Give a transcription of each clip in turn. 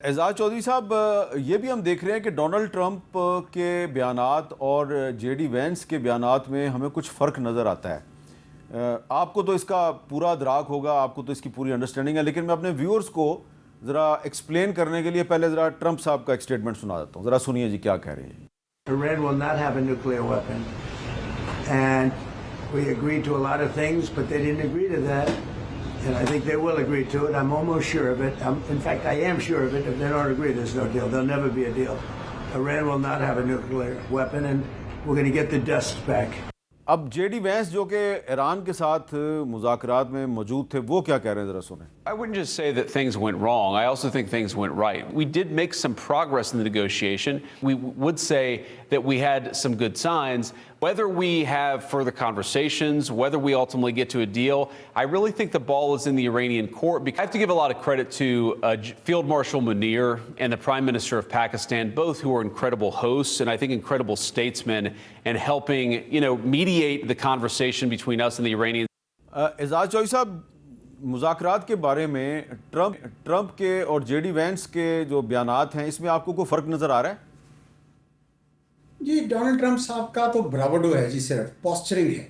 एजाज चौधरी साहब, ये भी हम देख रहे हैं कि डोनाल्ड ट्रंप के बयानात और जेडी वेंस के बयानात में हमें कुछ फ़र्क नज़र आता है। आपको तो इसका पूरा अदराक होगा, आपको तो इसकी पूरी अंडरस्टैंडिंग है, लेकिन मैं अपने व्यूअर्स को ज़रा एक्सप्लेन करने के लिए पहले ज़रा ट्रंप साहब का एक स्टेटमेंट सुना देता हूँ। ज़रा सुनिए जी क्या कह रहे हैं। Iran will not have a nuclear weapon. And we agreed to a lot of things, but they didn't agree to that. And I think they will agree to it. I'm almost sure of it. In fact, I am sure of it. If they don't agree, there's no deal. There'll never be a deal. Iran will not have a nuclear weapon, and we're going to get the dust back. अब JD Vance जो कि Iran के साथ मुज़ाकरात में मौजूद थे, वो क्या कह रहे हैं, ज़रा सुने। I wouldn't just say that things went wrong. I also think things went right. We did make some progress in the negotiation. We would say that we had some good signs. Whether we have further conversations, whether we ultimately get to a deal, I really think the ball is in the Iranian court. Because I have to give a lot of credit to Field Marshal Munir and the Prime Minister of Pakistan, both who are incredible hosts and I think incredible statesmen, and helping, mediate the conversation between us and the Iranians. Ejaz Chaudhary साहब, मुज़ाकरात के बारे में Trump के और JD Vance के जो बयानात हैं, इसमें आपको कोई फ़र्क नज़र आ रहा है? जी, डोनाल्ड ट्रंप साहब का तो ब्रावडो है जी, सिर्फ पॉस्चरिंग है।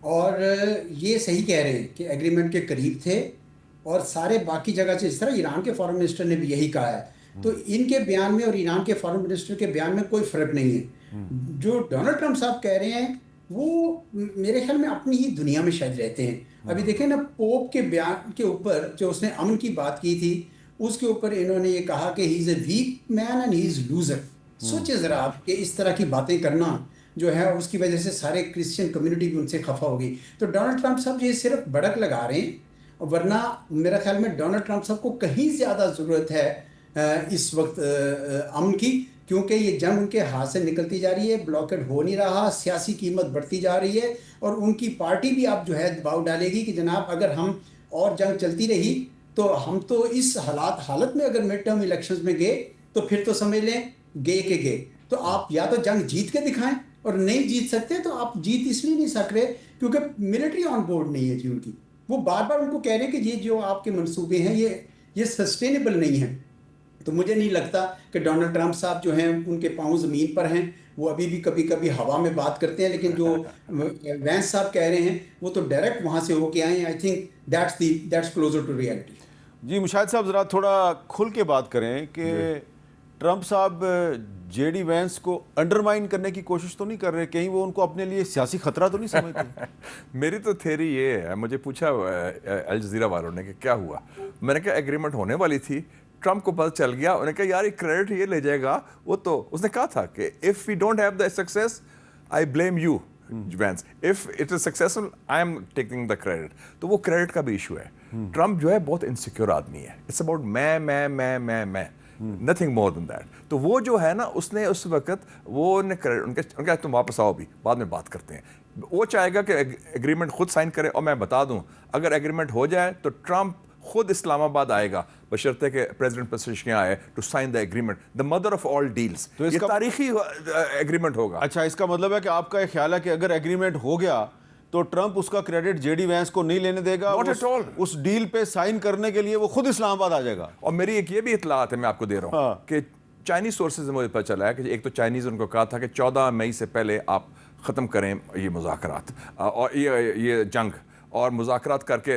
और ये सही कह रहे हैं कि एग्रीमेंट के करीब थे और सारे बाकी जगह से, इस तरह ईरान के फॉरेन मिनिस्टर ने भी यही कहा है। तो इनके बयान में और ईरान के फॉरेन मिनिस्टर के बयान में कोई फ़र्क नहीं है। जो डोनाल्ड ट्रंप साहब कह रहे हैं वो मेरे ख्याल में अपनी ही दुनिया में शायद रहते हैं। अभी देखें ना, पोप के बयान के ऊपर जो उसने अमन की बात की थी, उसके ऊपर इन्होंने ये कहा कि he is a weak man and he is loser. सोचिए ज़रा आप कि इस तरह की बातें करना जो है, उसकी वजह से सारे क्रिश्चियन कम्युनिटी भी उनसे खफा होगी। तो डोनाल्ड ट्रंप साहब ये सिर्फ भड़क लगा रहे हैं, वरना मेरा ख्याल में डोनाल्ड ट्रंप साहब को कहीं ज़्यादा ज़रूरत है इस वक्त अमन की, क्योंकि ये जंग उनके हाथ से निकलती जा रही है, ब्लॉकेड हो नहीं रहा, सियासी कीमत बढ़ती जा रही है और उनकी पार्टी भी अब जो है दबाव डालेगी कि जनाब अगर हम और जंग चलती रही तो हम तो इस हालत में अगर मिड टर्म इलेक्शंस में गए तो फिर तो समझ लें गए। तो आप या तो जंग जीत के दिखाएं, और नहीं जीत सकते तो आप जीत इसलिए नहीं सक रहे क्योंकि मिलिट्री ऑन बोर्ड नहीं है जी उनकी। वो बार बार उनको कह रहे हैं कि ये जो आपके मंसूबे हैं ये सस्टेनेबल नहीं है। तो मुझे नहीं लगता कि डोनाल्ड ट्रंप साहब जो हैं उनके पाँव ज़मीन पर हैं, वो अभी भी कभी कभी हवा में बात करते हैं, लेकिन जो वैंस साहब कह रहे हैं वो तो डायरेक्ट वहाँ से होके आए हैं। I think that's closer to reality. जी मुशाहिद साहब, ज़रा थोड़ा खुल के बात करें कि ट्रंप साहब जेडी वेंस को अंडरमाइन करने की कोशिश तो नहीं कर रहे? कहीं वो उनको अपने लिए सियासी खतरा तो नहीं समझते? मेरी तो थ्योरी ये है, मुझे पूछा अल जज़ीरा वालों ने कि क्या हुआ, मैंने कहा एग्रीमेंट होने वाली थी, ट्रंप को पता चल गया, उन्होंने कहा यार ये क्रेडिट ये ले जाएगा। वो तो उसने कहा था कि if we don't have the success I blame you Vance, if it is successful I am taking the credit. तो वो क्रेडिट का भी इशू है। ट्रंप जो है बहुत इनसिक्योर आदमी है, इट्स अबाउट मैं नथिंग मोर देन दैट। तो वो जो है ना, उसने उस वक्त वो उनके तुम वापस आओ, भी बाद में बात करते हैं। वो चाहेगा कि एग्रीमेंट खुद साइन करे, और मैं बता दूं अगर एग्रीमेंट हो जाए तो ट्रंप खुद इस्लामाबाद आएगा बशर्ते कि प्रेसिडेंट पेज़ेशकियां आए to sign the agreement, the mother of all deals. तो ये तारीखी एग्रीमेंट होगा। अच्छा, इसका मतलब है कि आपका ये ख्याल है कि अगर एग्रीमेंट हो गया तो ट्रंप उसका क्रेडिट जेडी वेंस को नहीं लेने देगा, उस डील पे साइन करने के लिए वो खुद इस्लामाबाद आ जाएगा। और मेरी एक ये भी इतलात है, मैं आपको दे रहा हूँ कि चाइनीज सोर्सेज से मुझे पता चला है कि एक तो चाइनीज उनको कहा था कि 14 मई से पहले आप ख़त्म करें ये मुज़ाकरात और ये जंग, और मुज़ाकरात करके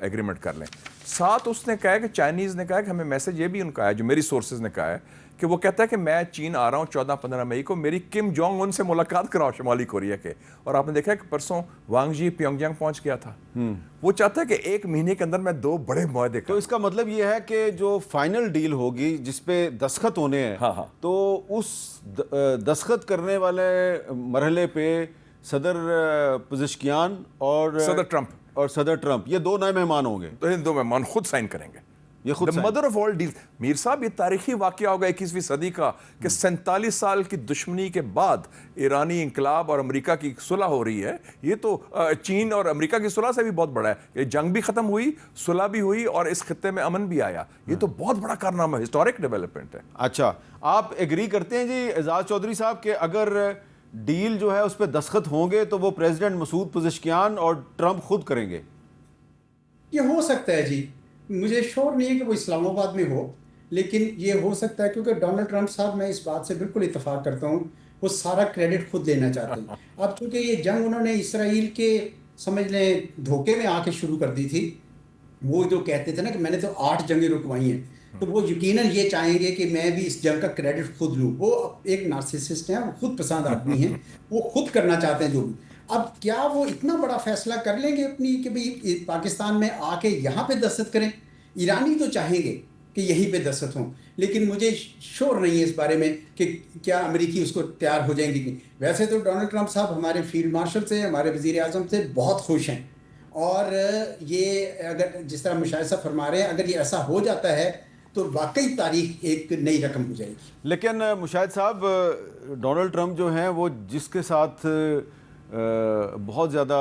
एग्रीमेंट कर लें। साथ उसने कहा कि चाइनीज़ ने कहा कि हमें मैसेज ये भी उनका है, जो मेरी सोर्सेज ने कहा है कि वो कहता है कि मैं चीन आ रहा हूँ 14-15 मई को, मेरी किम जोंग उन से मुलाकात कराओ शुमाली कोरिया के। और आपने देखा कि परसों वांग जी प्योंगयांग पहुँच गया था। वो चाहता है कि 1 महीने के अंदर मैं 2 बड़े मुआहदे। तो इसका मतलब ये है कि जो फाइनल डील होगी जिसपे दस्तखत होने हैं, हाँ, तो उस दस्तखत करने वाले मरहले पे सदर पेज़ेशकियान और सदर ट्रंप ये 2 नए मेहमान होंगे। तो इन 2 मेहमान खुद साइन करेंगे, ये खुद mother of all deals. Mir साहब, ये तारीखी वाकया होगा 21वीं सदी का कि 47 साल की दुश्मनी के बाद ईरानी इंकलाब और अमेरिका की सुलह हो रही है। ये तो चीन और अमेरिका की सुलह से भी बहुत बड़ा है। ये जंग भी खत्म हुई, सुलह भी हुई और इस खत्ते में अमन भी आया। ये तो बहुत बड़ा कारनामा, हिस्टोरिक डेवलपमेंट है। अच्छा, आप एग्री करते हैं जी एजाज चौधरी साहब कि अगर डील जो है उस पर दस्तखत होंगे तो वो प्रेसिडेंट मसूद पेज़ेशकियान और ट्रंप खुद करेंगे? ये हो सकता है जी, मुझे श्योर नहीं है कि वो इस्लामाबाद में हो, लेकिन ये हो सकता है क्योंकि डोनाल्ड ट्रंप साहब, मैं इस बात से बिल्कुल इत्तेफाक करता हूँ, वो सारा क्रेडिट खुद लेना चाहते हैं। अब चूंकि ये जंग उन्होंने इसराइल के समझ लें धोखे में आके शुरू कर दी थी, वो जो कहते थे ना कि मैंने तो 8 जंगें रुकवाई हैं, तो वो यकीनन ये चाहेंगे कि मैं भी इस जंग का क्रेडिट खुद लूँ। वो एक नार्सिसिस्ट हैं, वो खुद पसंद आदमी हैं, वो खुद करना चाहते हैं जो भी। अब क्या वो इतना बड़ा फैसला कर लेंगे अपनी कि भाई पाकिस्तान में आके यहाँ पे दस्तखत करें? ईरानी तो चाहेंगे कि यहीं पे दस्तखत हों, लेकिन मुझे श्योर नहीं है इस बारे में कि क्या अमेरिकी उसको तैयार हो जाएंगे कि। वैसे तो डोनाल्ड ट्रंप साहब हमारे फील्ड मार्शल से, हमारे वज़ीर आज़म से बहुत खुश हैं, और ये अगर जिस तरह मुशाहिद साहब फरमा रहे हैं, अगर ये ऐसा हो जाता है तो वाकई तारीख एक नई रकम हो जाएगी। लेकिन मुशाहिद साहब, डोनाल्ड ट्रंप जो हैं वो जिसके साथ बहुत ज़्यादा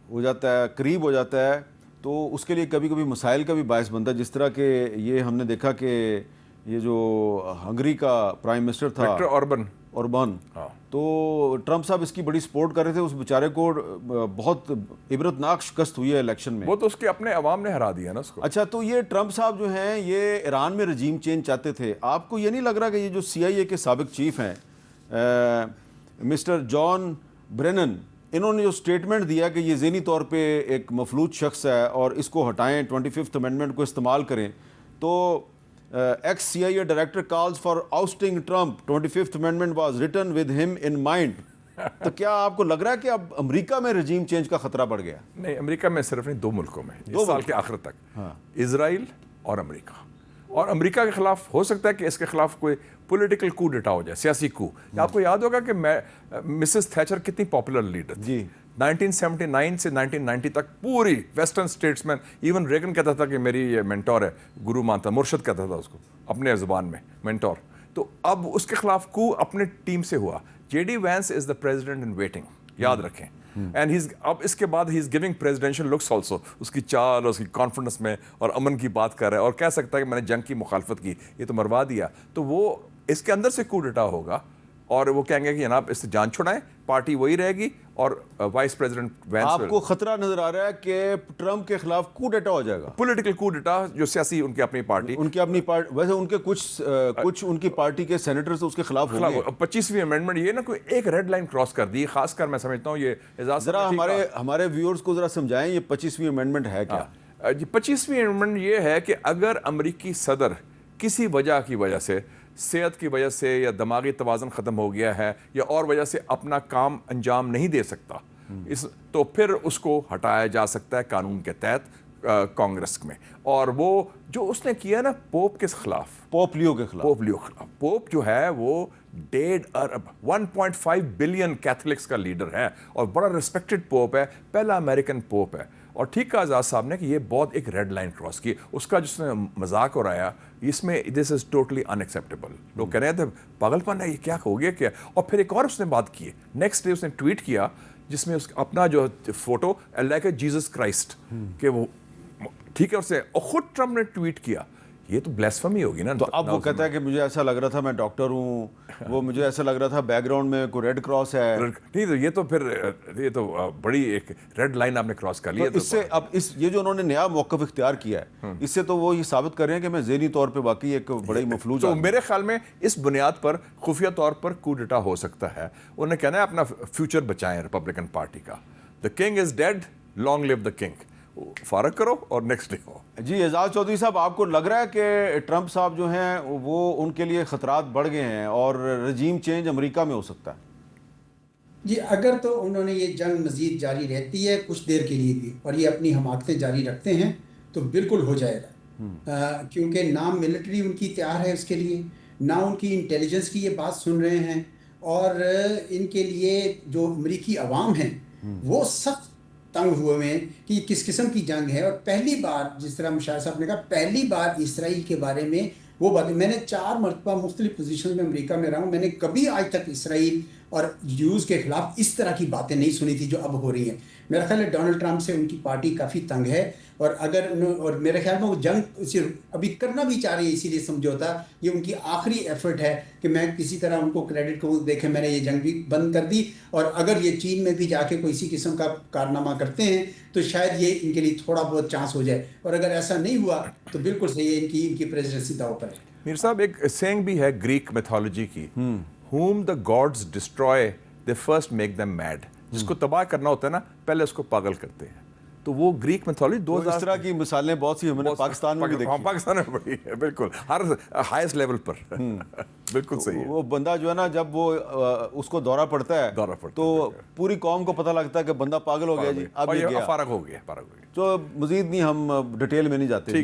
हो जाता है, करीब हो जाता है, तो उसके लिए कभी कभी मसाइल का भी बायस बनता है। जिस तरह के ये हमने देखा कि ये जो हंगरी का प्राइम मिनिस्टर था ऑर्बन, तो ट्रंप साहब इसकी बड़ी सपोर्ट कर रहे थे। उस बेचारे को बहुत इबरतनाक शिकस्त हुई है इलेक्शन में। वो तो उसके अपने अवाम ने हरा दिया ना उसको। अच्छा, तो ये ट्रंप साहब जो हैं ये ईरान में रजीम चेंज चाहते थे। आपको ये नहीं लग रहा कि ये जो CIA के साबिक चीफ हैं मिस्टर जॉन ब्रेनन, इन्होंने जो स्टेटमेंट दिया कि ये ज़हनी तौर पे एक मफलूज शख्स है और इसको हटाएं, 25th अमेंडमेंट को इस्तेमाल करें, तो ex CIA director calls for ousting Trump, 25th amendment was written with him in mind. तो क्या आपको लग रहा है कि अब अमेरिका में रजीम चेंज का खतरा बढ़ गया? नहीं, अमेरिका में सिर्फ नहीं, 2 मुल्कों में इस साल के आखिर तक, इजराइल और अमेरिका। और अमेरिका के खिलाफ हो सकता है कि इसके खिलाफ कोई पॉलिटिकल कू डेटा हो जाए, सियासी कू। आपको याद होगा कि मिसेस थैचर कितनी पॉपुलर लीडर थी। 1979 से 1990 तक पूरी वेस्टर्न स्टेट्समैन, इवन रेगन कहता था कि मेरी ये मेंटोर है, गुरु मानता, मुर्शद कहता था उसको अपने ज़ुबान में, मेंटोर। तो अब उसके खिलाफ कू अपने टीम से हुआ। JD Vance is the president in waiting, याद रखें। एंड अब इसके बाद he is giving presidential looks also, उसकी चाल और उसकी कॉन्फिडेंस में, और अमन की बात कर रहा है और कह सकता है कि मैंने जंग की मुखालफत की, ये तो मरवा दिया। तो वो इसके अंदर से कू डेटा होगा और वो कहेंगे कि जनाब इससे जान छुड़ाएं, पार्टी वही रहेगी और वाइस प्रेसिडेंट वैंस। आपको खतरा नजर आ रहा है कि ट्रंप के खिलाफ कू डेटा हो जाएगा? पॉलिटिकल कू डेटा, जो सियासी उनकी अपनी पार्टी, वैसे उनके कुछ उनकी पार्टी के सेनेटर्स उसके खिलाफ होंगे। 25वीं अमेंडमेंट, ये ना कोई एक रेड लाइन क्रॉस कर दी, खासकर मैं समझता हूँ ये जरा हमारे व्यूअर्स को जरा समझाएं ये 25वीं अमेंडमेंट है क्या? 25वीं अमेंडमेंट ये है कि अगर अमेरिकी सदर किसी वजह की वजह से, सेहत की वजह से या दिमागी तवाज़ुन ख़त्म हो गया है या और वजह से अपना काम अंजाम नहीं दे सकता, तो फिर उसको हटाया जा सकता है कानून के तहत कांग्रेस में। और वो जो उसने किया ना पोप के खिलाफ, पोप लियो के खिलाफ, पोप जो है वो 1.5 बिलियन कैथलिक्स का लीडर है और बड़ा रिस्पेक्टेड पोप है, पहला अमेरिकन पोप है। और ठीक कहा आज़ाद साहब ने कि ये बहुत एक रेड लाइन क्रॉस की। उसका जिसने मजाक उड़ाया, इसमें दिस इज टोटली अनएक्सेप्टेबल। लोग कह रहे थे पागलपन है, ये क्या हो गया क्या। और फिर एक और उसने बात की, नेक्स्ट डे उसने ट्वीट किया जिसमें अपना जो फोटो लाइक जीसस क्राइस्ट के वो, ठीक है, उससे और खुद ट्रंप ने ट्वीट किया। ये तो ब्लेस्फेमी होगी ना। तो अब वो कहता है कि मुझे ऐसा लग रहा था मैं डॉक्टर हूँ, वो मुझे ऐसा लग रहा था बैकग्राउंड में कोई रेड क्रॉस है। नहीं, तो ये तो फिर ये तो बड़ी एक रेड लाइन आपने क्रॉस कर ली। तो इससे अब ये जो उन्होंने नया मौक़िफ़ इख्तियार किया है, इससे तो वो ये साबित कर रहे हैं कि मैं ज़हनी तौर पे वाकई एक बड़ी मफलूज। तो मेरे ख्याल में इस बुनियाद पर खुफिया तौर पर कू डेटा हो सकता है। उन्होंने कहना है अपना फ्यूचर बचाएं रिपब्लिकन पार्टी का। The king is dead, long live the king. फारग करो और नेक्स्ट डे हो। जी एजाज चौधरी साहब, आपको लग रहा है कि ट्रंप साहब जो हैं वो उनके लिए खतरात बढ़ गए हैं और रजीम चेंज अमेरिका में हो सकता है? जी, अगर तो उन्होंने ये जंग मज़ीद जारी रहती है कुछ देर के लिए भी और ये अपनी हमाकतें जारी रखते हैं तो बिल्कुल हो जाएगा। क्योंकि ना मिलिट्री उनकी तैयार है इसके लिए, ना उनकी इंटेलिजेंस की ये बात सुन रहे हैं, और इनके लिए जो अमेरिकी अवाम हैं वो सख्त तंग हुए हैं कि किस किस्म की जंग है। और पहली बार, जिस तरह मुशाहिद साहब ने कहा, पहली बार इसराइल के बारे में वो बात, मैंने 4 मरतबा मुख्तलिफ पोजीशन में अमेरिका में रहा हूँ, मैंने कभी आज तक इसराइल और यूज के खिलाफ इस तरह की बातें नहीं सुनी थी जो अब हो रही हैं। मेरा ख्याल है डोनाल्ड ट्रंप से उनकी पार्टी काफ़ी तंग है, और अगर और मेरे ख्याल में वो जंग सिर्फ अभी करना भी चाह रही है, इसीलिए समझौता ये उनकी आखिरी एफर्ट है कि मैं किसी तरह उनको क्रेडिट को देखें, मैंने ये जंग भी बंद कर दी, और अगर ये चीन में भी जाके कोई इसी किस्म का कारनामा करते हैं तो शायद ये इनके लिए थोड़ा बहुत चांस हो जाए, और अगर ऐसा नहीं हुआ तो बिल्कुल सही है, इनकी प्रेसिडेंसी दांव पर है। मीर साहब, एक सेइंग भी है ग्रीक मिथोलॉजी की, whom the gods destroy they first make them mad। जिसको तबाह करना होता है ना, पहले उसको पागल करते हैं। तो वो ग्रीक मिथोलॉजी तो इस तरह की मिसालें बहुत सी हमने पाकिस्तान में भी देखी। पाकिस्तान में बड़ी है, बिल्कुल, हर हाईएस्ट लेवल पर। बिल्कुल सही है। वो बंदा जो है ना, जब वो उसको दौरा पड़ता है तो पूरी कौम को पता लगता है कि बंदा पागल हो गया जी, अब ये गया, फारग हो गया। तो मजीद नहीं हम डिटेल में नहीं जाते।